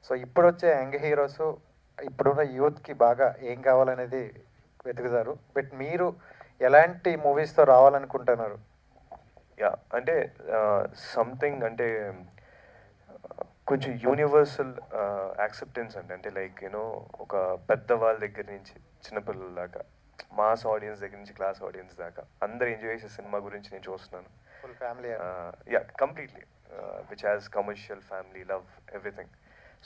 So ఇప్పుడు వచ్చే young heroes ఇప్పుడున్న యూత్కి బాగా ఏం కావాలనేది వెతుకుతారు. బట్ మీరు ఎలాంటి మూవీస్తో రావాలనుకుంటున్నారు? యా అంటే సంథింగ్ అంటే కొంచెం యూనివర్సల్ యాక్సెప్టెన్స్ అండి. అంటే లైక్ యూనో ఒక పెద్దవాళ్ళ దగ్గర నుంచి చిన్నపిల్లల దాకా, మాస్ ఆడియన్స్ దగ్గర నుంచి క్లాస్ ఆడియన్స్ దాకా అందరు ఎంజాయ్ చేసే సినిమా గురించి నేను చూస్తున్నాను. Full family. Yeah completely which has commercial, family, love, everything.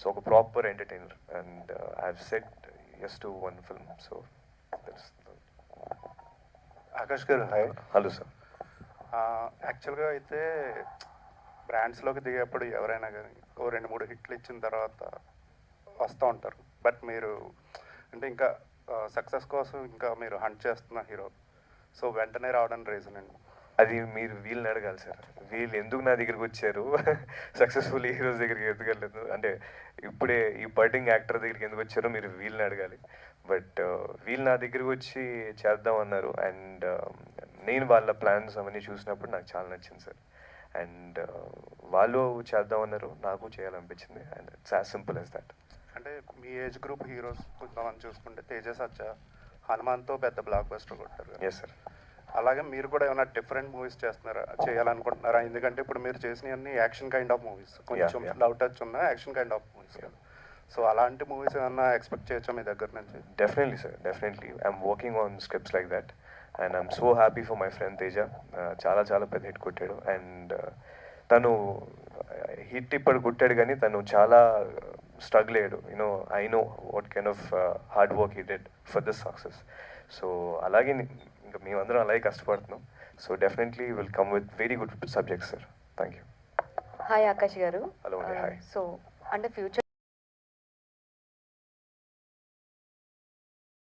So ఒక proper entertainer and I have set as to one film. So Akash garu hi. Hello sir. యాక్చువల్గా అయితే బ్రాండ్స్లోకి దిగేప్పుడు ఎవరైనా కానీ ఓ 2-3 హిట్లు ఇచ్చిన తర్వాత వస్తూ ఉంటారు. బట్ మీరు అంటే ఇంకా సక్సెస్ కోసం ఇంకా మీరు హంట్ చేస్తున్న హీరో, సో వెంటనే రావడానికి రీజన్ అండి? అది మీరు వీళ్ళని అడగాలి సార్. వీళ్ళు ఎందుకు నా దగ్గరికి వచ్చారు, సక్సెస్ఫుల్ హీరోస్ దగ్గరికి ఎందుకు వెళ్ళలేదు, అంటే ఇప్పుడే ఈ బడ్డింగ్ యాక్టర్ దగ్గరికి ఎందుకు వచ్చారో మీరు వీళ్ళని అడగాలి. బట్ వీళ్ళు నా దగ్గరికి వచ్చి చేద్దాం అన్నారు. అండ్ నేను వాళ్ళ ప్లాన్స్ అవన్నీ చూసినప్పుడు నాకు చాలా నచ్చింది సార్. అండ్ వాళ్ళు చేద్దామన్నారు, నాకు చేయాలనిపించింది. And it's as simple as that. అంటే మీ ఏజ్ గ్రూప్ హీరోస్ కొంతమంది చూసుకుంటే తేజ సజ్జా హనుమాన్తో పెద్ద బ్లాక్ బస్టర్ కొట్టారు. Yes sir. అలాగే మీరు కూడా ఏమైనా డిఫరెంట్ మూవీస్ చేయాలనుకుంటున్నారా? ఎందుకంటే ఇప్పుడు మీరు చేసినవన్నీ యాక్షన్ కైండ్ ఆఫ్ మూవీస్, కొంచెం లవ్ టచ్ ఉన్న యాక్షన్ కైండ్ ఆఫ్ మూవీస్ కదా. సో అలాంటి మూవీస్ ఏమన్నా ఎక్స్పెక్ట్ చేయొచ్చా మీ దగ్గర నుంచి? Definitely sir, definitely. I'm working on scripts like that. And I'm so happy for my friend Teja. చాలా చాలా పెద్ద హిట్ కొట్టాడు. అండ్ తను హిట్ ఇప్పుడు కొట్టాడు కానీ తను చాలా స్ట్రగుల్ అయ్యాడు. You know I know what kind of hard work he did for this success. So అలాగే ఇంకా మేమందరం అలాగే కష్టపడుతున్నాం. So definitely will come with very good subjects sir. Thank you. Hi Akash గారు. హలో అండి. హాయ్. సో అంటే ఫ్యూచర్